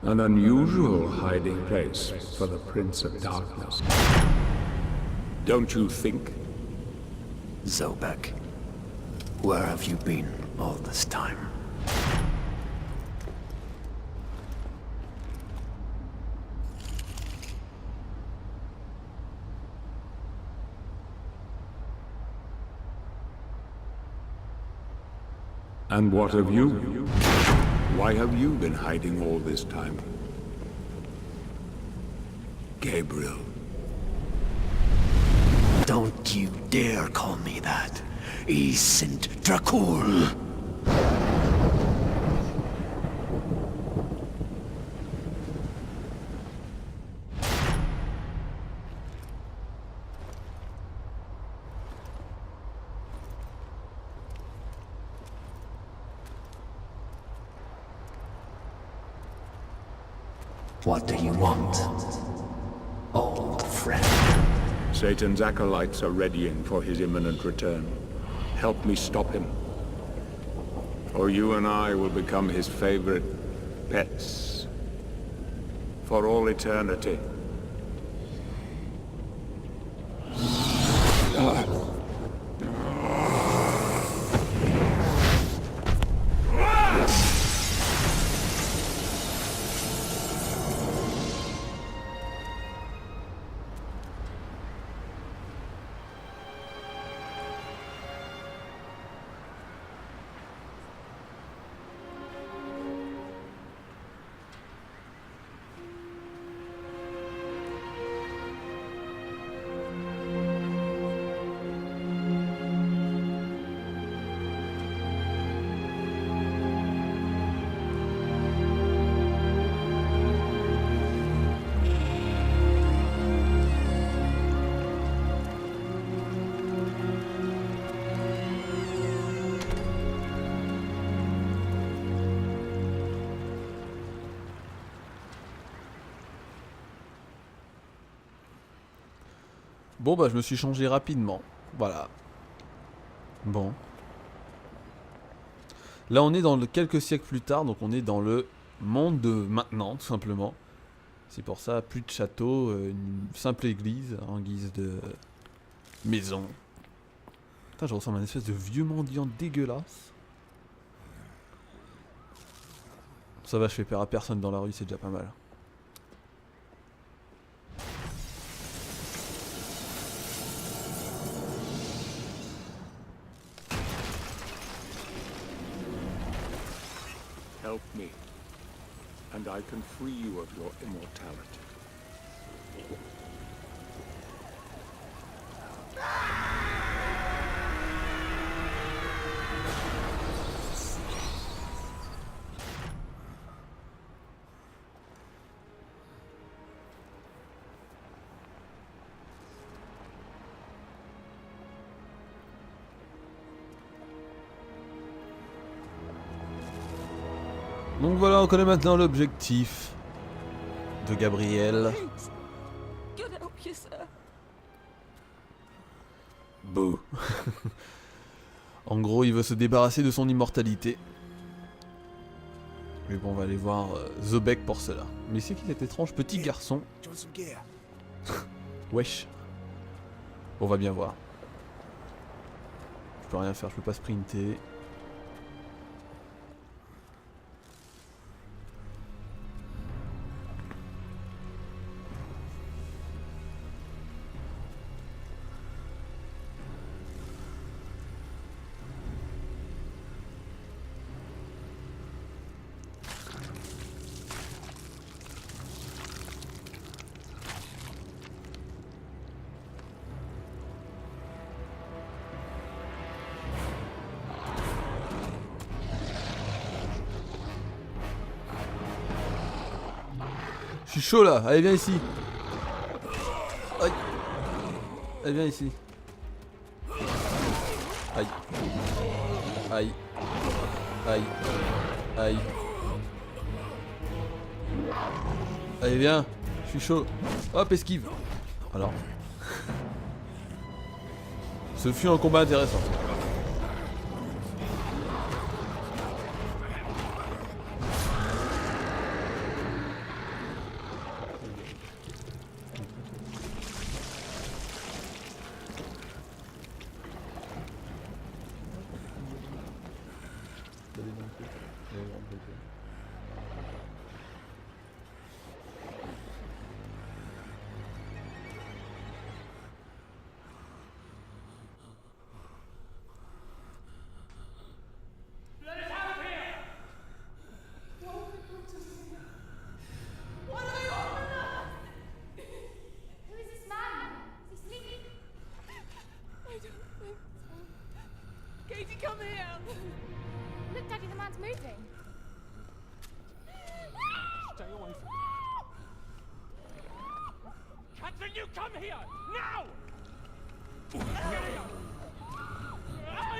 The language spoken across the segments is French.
An unusual hiding place for the Prince of Darkness. Don't you think? Zobek, where have you been all this time? And what of you? Why have you been hiding all this time? Gabriel. Don't you dare call me that. Isint Dracul! What do you want, old friend? Satan's acolytes are readying for his imminent return. Help me stop him. Or you and I will become his favorite pets. For all eternity. Bon bah je me suis changé rapidement, voilà. Bon. Là on est dans quelques siècles plus tard, donc on est dans le monde de maintenant, tout simplement. C'est pour ça, plus de château, une simple église en guise de maison. Putain, je ressemble à une espèce de vieux mendiant dégueulasse. Ça va, je fais peur à personne dans la rue, c'est déjà pas mal. Help me, and I can free you of your immortality. Donc voilà, on connaît maintenant l'objectif de Gabriel. Bouh. En gros, il veut se débarrasser de son immortalité. Mais bon, on va aller voir Zobek pour cela. Mais c'est qui cet étrange petit garçon? Wesh. On va bien voir. Je peux rien faire, je peux pas sprinter. Je suis chaud là, allez viens ici. Aïe. Allez viens ici. Aïe. Aïe. Aïe. Aïe. Allez viens, je suis chaud. Hop, esquive. Alors. Ce fut un combat intéressant. Who is this man? Is he sleeping? I don't think so. Katie, come here! Look, Daddy, the man's moving. Stay away from me. Catherine, you come here! Now!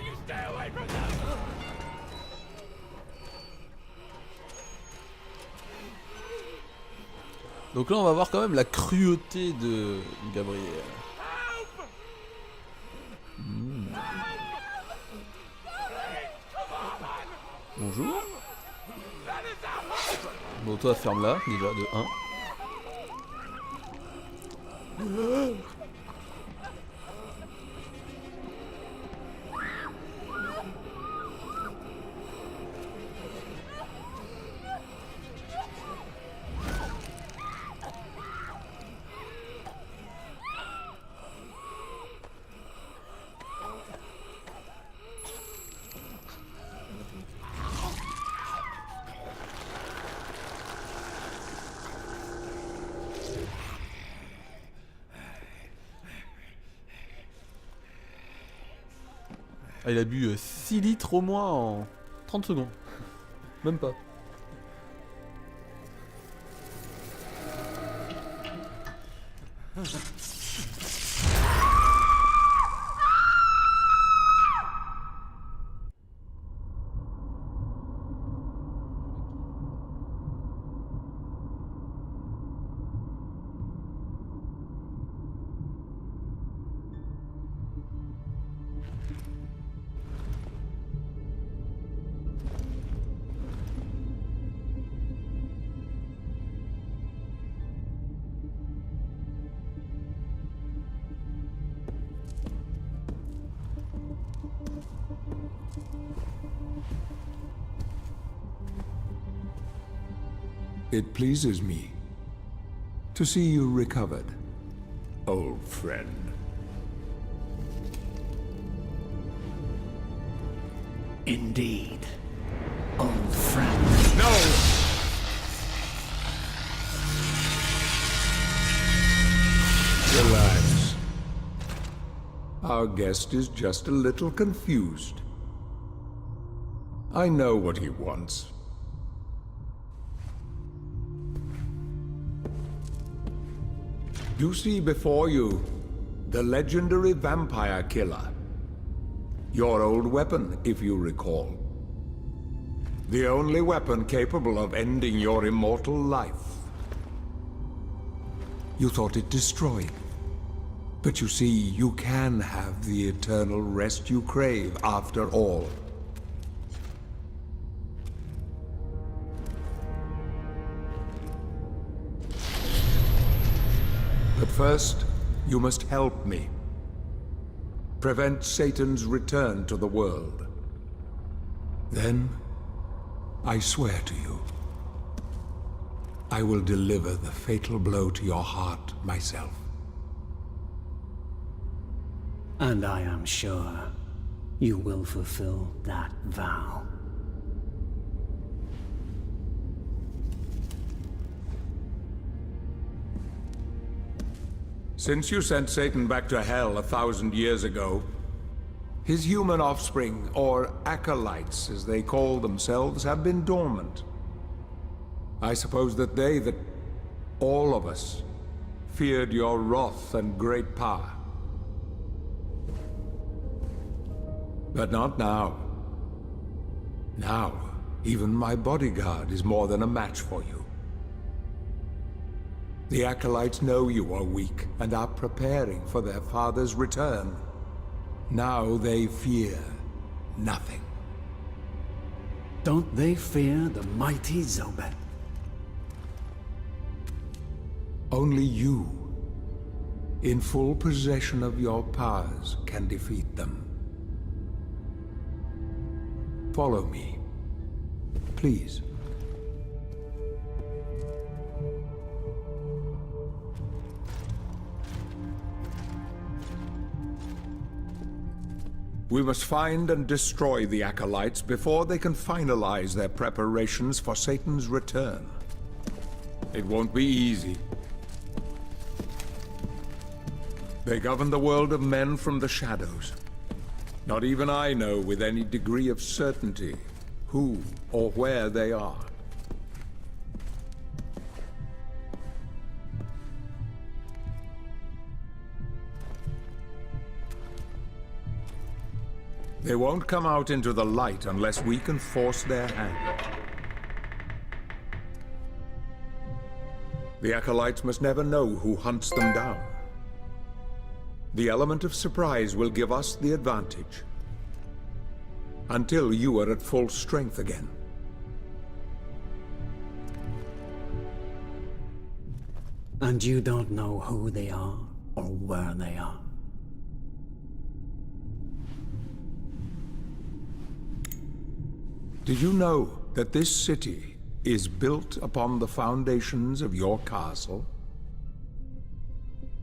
You stay away from them! Donc là on va voir quand même la cruauté de Gabriel. Bonjour. Bon toi ferme-la déjà de 1. Ah, il a bu 6 litres au moins en 30 secondes. Même pas. It pleases me to see you recovered, old friend. Indeed, old friend. No! Relax. Our guest is just a little confused. I know what he wants. You see before you the legendary vampire killer. Your old weapon, if you recall. The only weapon capable of ending your immortal life. You thought it destroyed. But you see, you can have the eternal rest you crave after all. But first, you must help me. Prevent Satan's return to the world. Then, I swear to you, I will deliver the fatal blow to your heart myself. And I am sure you will fulfill that vow. Since you sent Satan back to hell 1,000 years ago, his human offspring, or acolytes as they call themselves, have been dormant. I suppose that all of us, feared your wrath and great power. But not now. Now, even my bodyguard is more than a match for you. The Acolytes know you are weak and are preparing for their father's return. Now they fear nothing. Don't they fear the mighty Zobek? Only you, in full possession of your powers, can defeat them. Follow me, please. We must find and destroy the Acolytes before they can finalize their preparations for Satan's return. It won't be easy. They govern the world of men from the shadows. Not even I know with any degree of certainty who or where they are. They won't come out into the light unless we can force their hand. The Acolytes must never know who hunts them down. The element of surprise will give us the advantage. Until you are at full strength again. And you don't know who they are or where they are. Did you know that this city is built upon the foundations of your castle?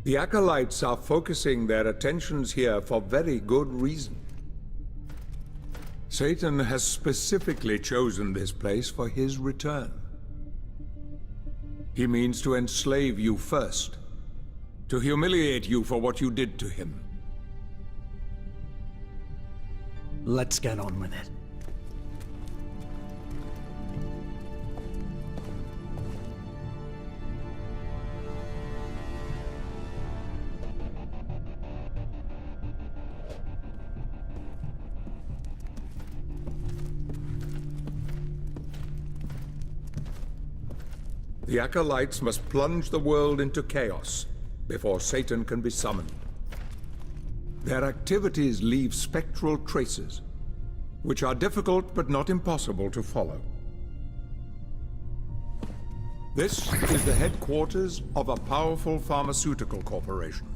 The Acolytes are focusing their attentions here for very good reason. Satan has specifically chosen this place for his return. He means to enslave you first, to humiliate you for what you did to him. Let's get on with it. The Acolytes must plunge the world into chaos before Satan can be summoned. Their activities leave spectral traces, which are difficult but not impossible to follow. This is the headquarters of a powerful pharmaceutical corporation.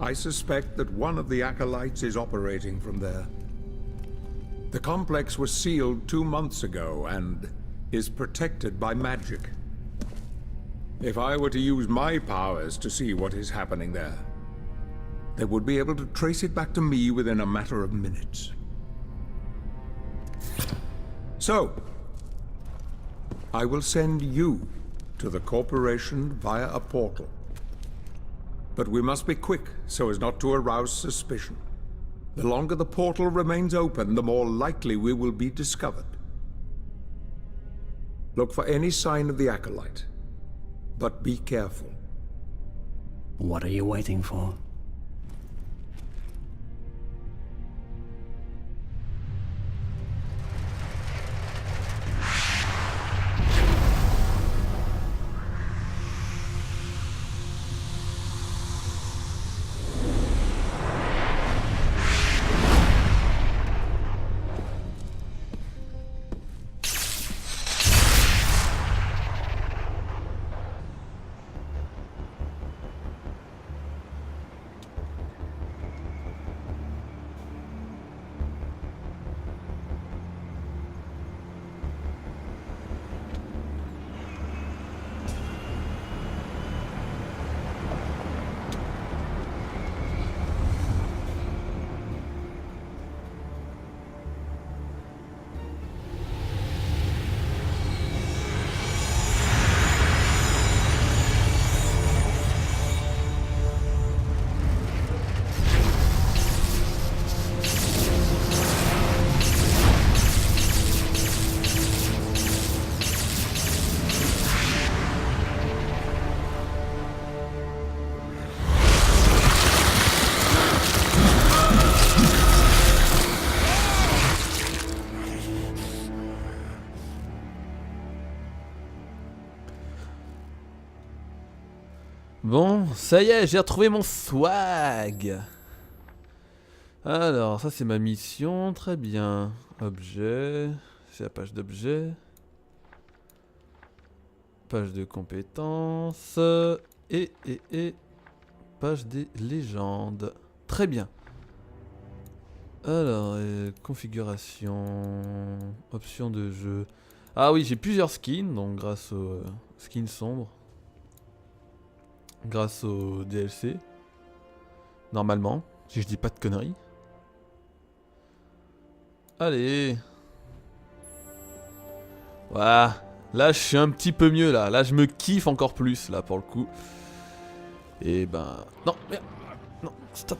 I suspect that one of the Acolytes is operating from there. The complex was sealed 2 months ago and is protected by magic. If I were to use my powers to see what is happening there, they would be able to trace it back to me within a matter of minutes. So, I will send you to the corporation via a portal. But we must be quick so as not to arouse suspicion. The longer the portal remains open, the more likely we will be discovered. Look for any sign of the Acolyte, but be careful. What are you waiting for? Bon, ça y est, j'ai retrouvé mon swag. Alors, ça c'est ma mission, très bien. Objet, c'est la page d'objet. Page de compétences. Et page des légendes. Très bien. Alors, configuration, options de jeu. Ah oui, j'ai plusieurs skins, donc grâce au skin sombre. Grâce au DLC. Normalement, si je dis pas de conneries. Allez. Voilà. Là, je suis un petit peu mieux, là. Là, je me kiffe encore plus, là, pour le coup. Et ben... Non, merde. Non, stop.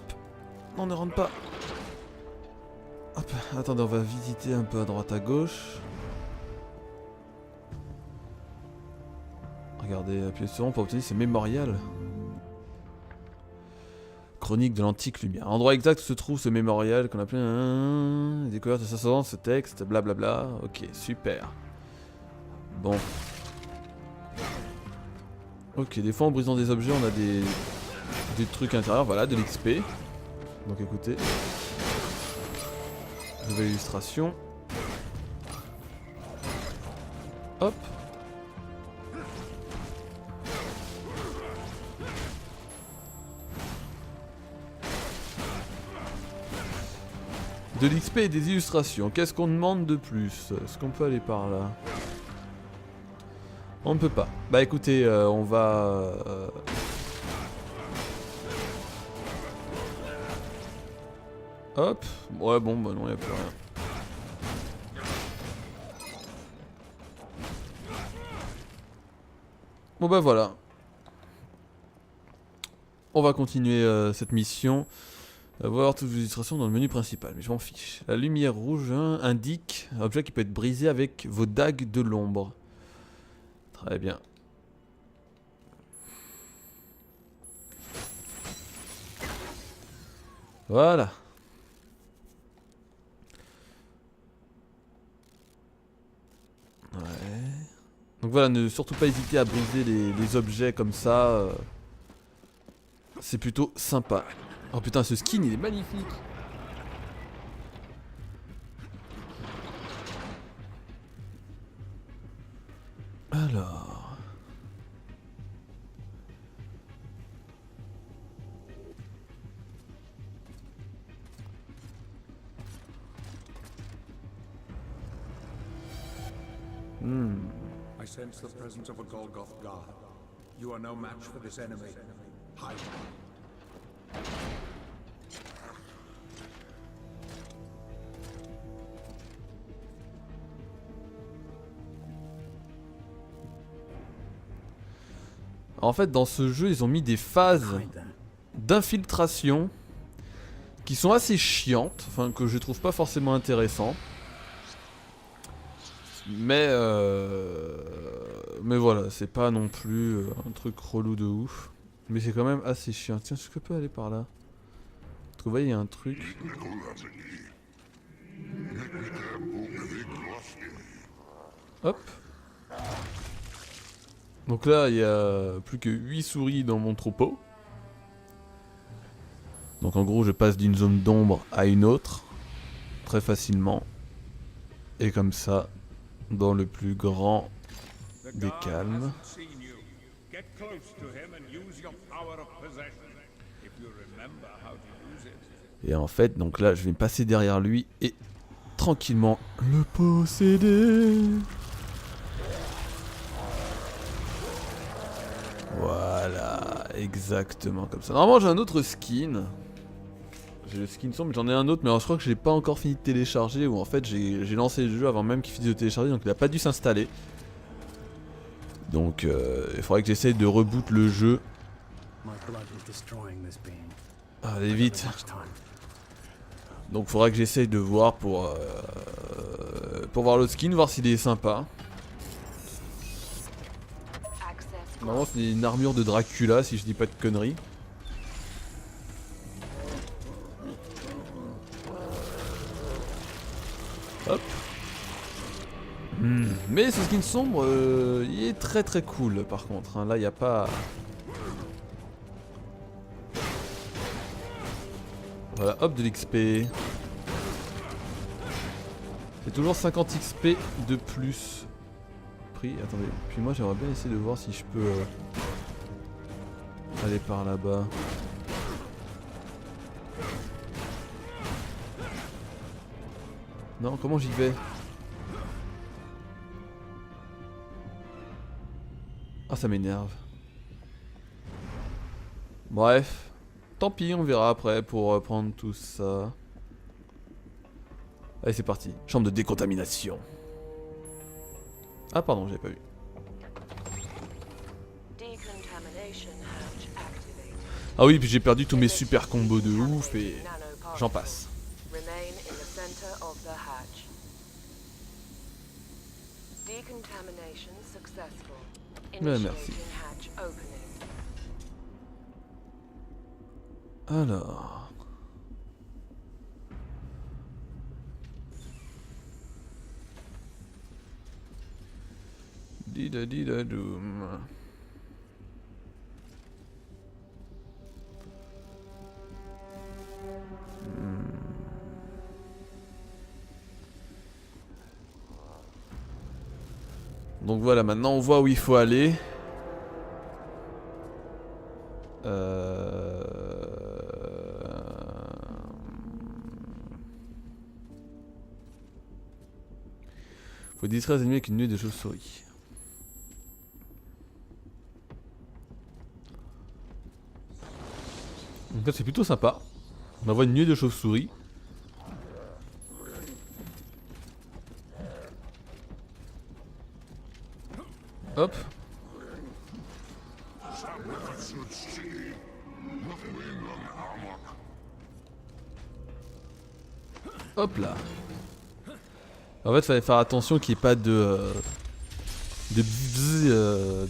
Non, ne rentre pas. Hop, attendez, on va visiter un peu à droite à gauche. Regardez, appuyez sur rond pour obtenir ces mémorials. Chronique de l'antique lumière. Endroit exact où se trouve ce mémorial qu'on appelait découverte de 500 ans, ce texte, blablabla. Ok, super. Bon. Ok, des fois en brisant des objets, on a des trucs à l'intérieur. Voilà, de l'XP. Donc écoutez. Nouvelle illustration. Hop. De l'XP et des illustrations. Qu'est-ce qu'on demande de plus? Est-ce qu'on peut aller par là? On ne peut pas. Bah écoutez, on va... Hop. Ouais bon, bah non, y a plus rien. Bon bah voilà. On va continuer cette mission. Voir toutes les illustrations dans le menu principal, mais je m'en fiche. La lumière rouge indique un objet qui peut être brisé avec vos dagues de l'ombre. Très bien. Voilà. Ouais. Donc voilà, ne surtout pas hésiter à briser les objets comme ça. C'est plutôt sympa. Oh putain, ce skin il est magnifique. Alors. I sense the presence of a Golgoth guard. You are no match for this enemy. Hide. En fait, dans ce jeu, ils ont mis des phases d'infiltration qui sont assez chiantes, enfin que je trouve pas forcément intéressant. Mais voilà, c'est pas non plus un truc relou de ouf. Mais c'est quand même assez chiant. Tiens, est-ce que je peux aller par là? Parce que vous voyez, il y a un truc. Hop. Donc là, il y a plus que 8 souris dans mon troupeau. Donc en gros, je passe d'une zone d'ombre à une autre. Très facilement. Et comme ça, dans le plus grand des calmes. Et en fait, donc là, je vais me passer derrière lui et tranquillement le posséder. Voilà, exactement comme ça. Normalement, j'ai un autre skin. J'ai le skin sombre, mais j'en ai un autre, mais alors, je crois que je l'ai pas encore fini de télécharger. Ou en fait, j'ai lancé le jeu avant même qu'il finisse de télécharger, donc il a pas dû s'installer. Donc, il faudrait que j'essaye de reboot le jeu. Allez, vite. Donc, il faudra que j'essaye de voir pour voir le skin, voir s'il est sympa. Normalement, c'est une armure de Dracula, si je dis pas de conneries. Hop. Mais ce skin sombre, il est très très cool par contre. Hein. Là, il n'y a pas... Voilà, hop, de l'XP. C'est toujours 50 XP de plus. Pris, attendez. Puis moi j'aimerais bien essayer de voir si je peux aller par là-bas. Non, comment j'y vais? Ah, ça m'énerve. Bref. Tant pis, on verra après pour prendre tout ça. Allez, c'est parti. Chambre de décontamination. Ah, pardon, j'avais pas vu. Ah oui, puis j'ai perdu tous mes super combos de ouf et j'en passe. Ouais, merci. Alors... Dida dida doom. Donc voilà, maintenant on voit où il faut aller. Faut distraire les ennemis avec une nuée de chauves-souris. Donc là c'est plutôt sympa. On envoie une nuée de chauves-souris. Hop. Hop là. En fait, fallait faire attention qu'il n'y ait pas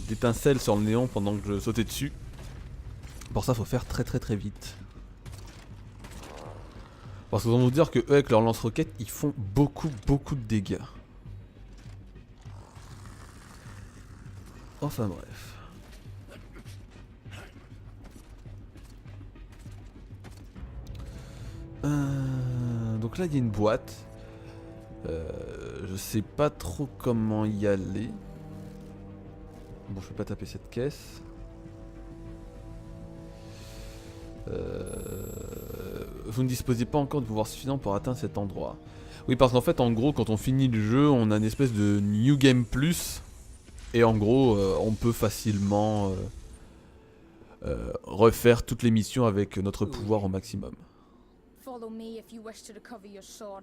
d'étincelles sur le néon pendant que je sautais dessus. Pour ça, faut faire très vite. Parce que vous allez vous dire que eux, avec leur lance-roquettes, ils font beaucoup de dégâts. Enfin bref. Donc là, il y a une boîte. Je sais pas trop comment y aller. Bon, je peux pas taper cette caisse. Vous ne disposez pas encore de pouvoir suffisant pour atteindre cet endroit. Oui, parce qu'en fait, en gros, quand on finit le jeu, on a une espèce de New Game Plus. Et en gros, on peut facilement refaire toutes les missions avec notre pouvoir au maximum. Follow me if you wish to recover your sword.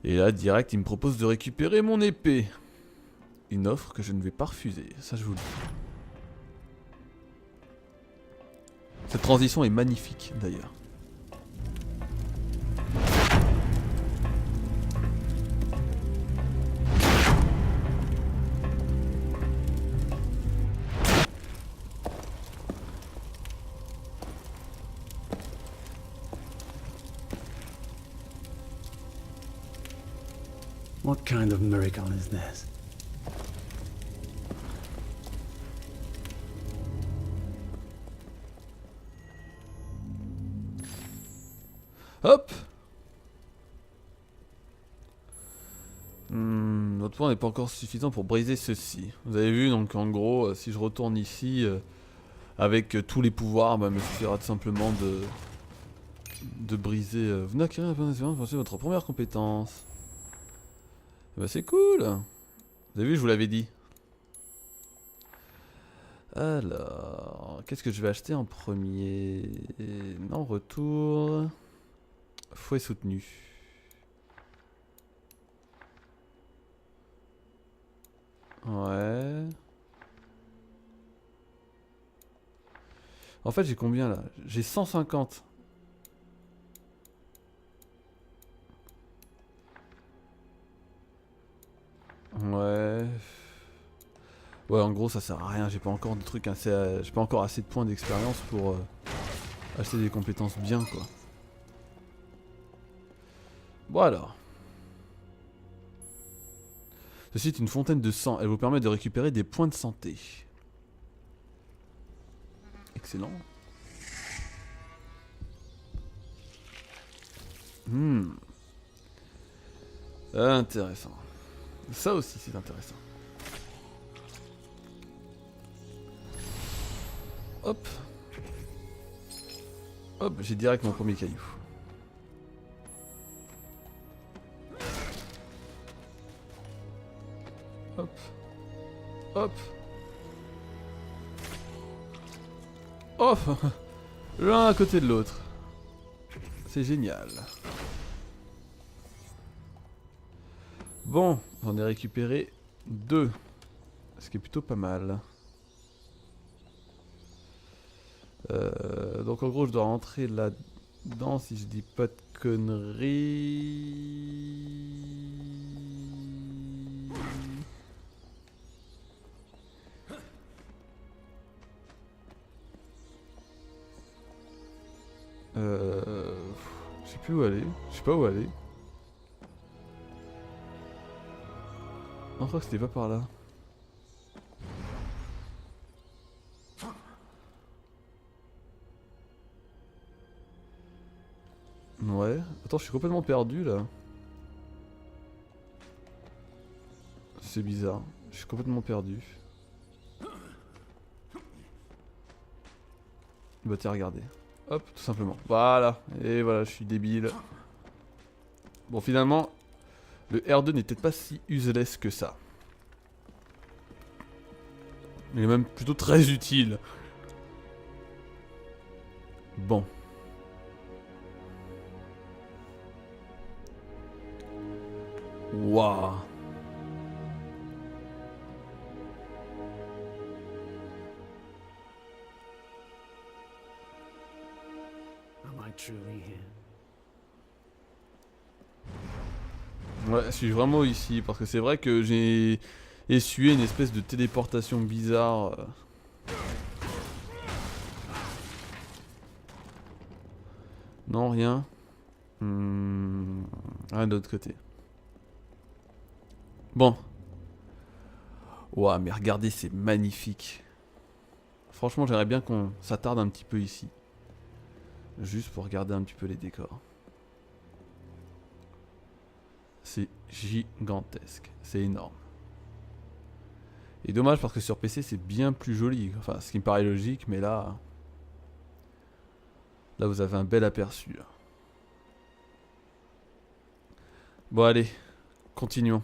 Et là, direct, il me propose de récupérer mon épée. Une offre que je ne vais pas refuser, ça je vous le dis. Cette transition est magnifique, d'ailleurs. What kind of miracle is this? Hop. Notre point n'est pas encore suffisant pour briser ceci. Vous avez vu, donc en gros, si je retourne ici avec tous les pouvoirs, bah, il me suffira tout simplement de briser. Vous n'acquérez un point d'expérience pour votre première compétence. Bah c'est cool. Vous avez vu, je vous l'avais dit. Alors, qu'est-ce que je vais acheter en premier? Non, retour. Fouet soutenu. Ouais. En fait, j'ai combien là? J'ai 150. Ouais. Ouais, en gros, ça sert à rien. J'ai pas encore de trucs assez. J'ai pas encore assez de points d'expérience pour acheter des compétences bien, quoi. Bon alors. Ceci est une fontaine de sang. Elle vous permet de récupérer des points de santé. Excellent. Intéressant. Ça aussi, c'est intéressant. Hop. Hop, j'ai direct mon premier caillou. Hop. Hop. Oh. L'un à côté de l'autre. C'est génial. Bon, j'en ai récupéré 2. Ce qui est plutôt pas mal. Donc en gros je dois rentrer là-dedans si je dis pas de conneries. Je sais plus où aller. Je sais pas où aller. Je crois que c'était pas par là. Ouais. Attends, je suis complètement perdu là. C'est bizarre. Je suis complètement perdu. Bah tiens, regardez. Hop, tout simplement. Voilà. Et voilà, je suis débile. Bon, finalement, le R2 n'est peut-être pas si useless que ça. Il est même plutôt très utile. Bon. Waouh. Am I truly here? Ouais, je suis vraiment ici parce que c'est vrai que j'ai essuyé une espèce de téléportation bizarre. Non, rien. Rien de l'autre côté. Bon. Ouah, mais regardez, c'est magnifique. Franchement, j'aimerais bien qu'on s'attarde un petit peu ici. Juste pour regarder un petit peu les décors. C'est gigantesque. C'est énorme. Et dommage parce que sur PC, c'est bien plus joli. Enfin, ce qui me paraît logique, mais là... Là, vous avez un bel aperçu. Là. Bon, allez. Continuons.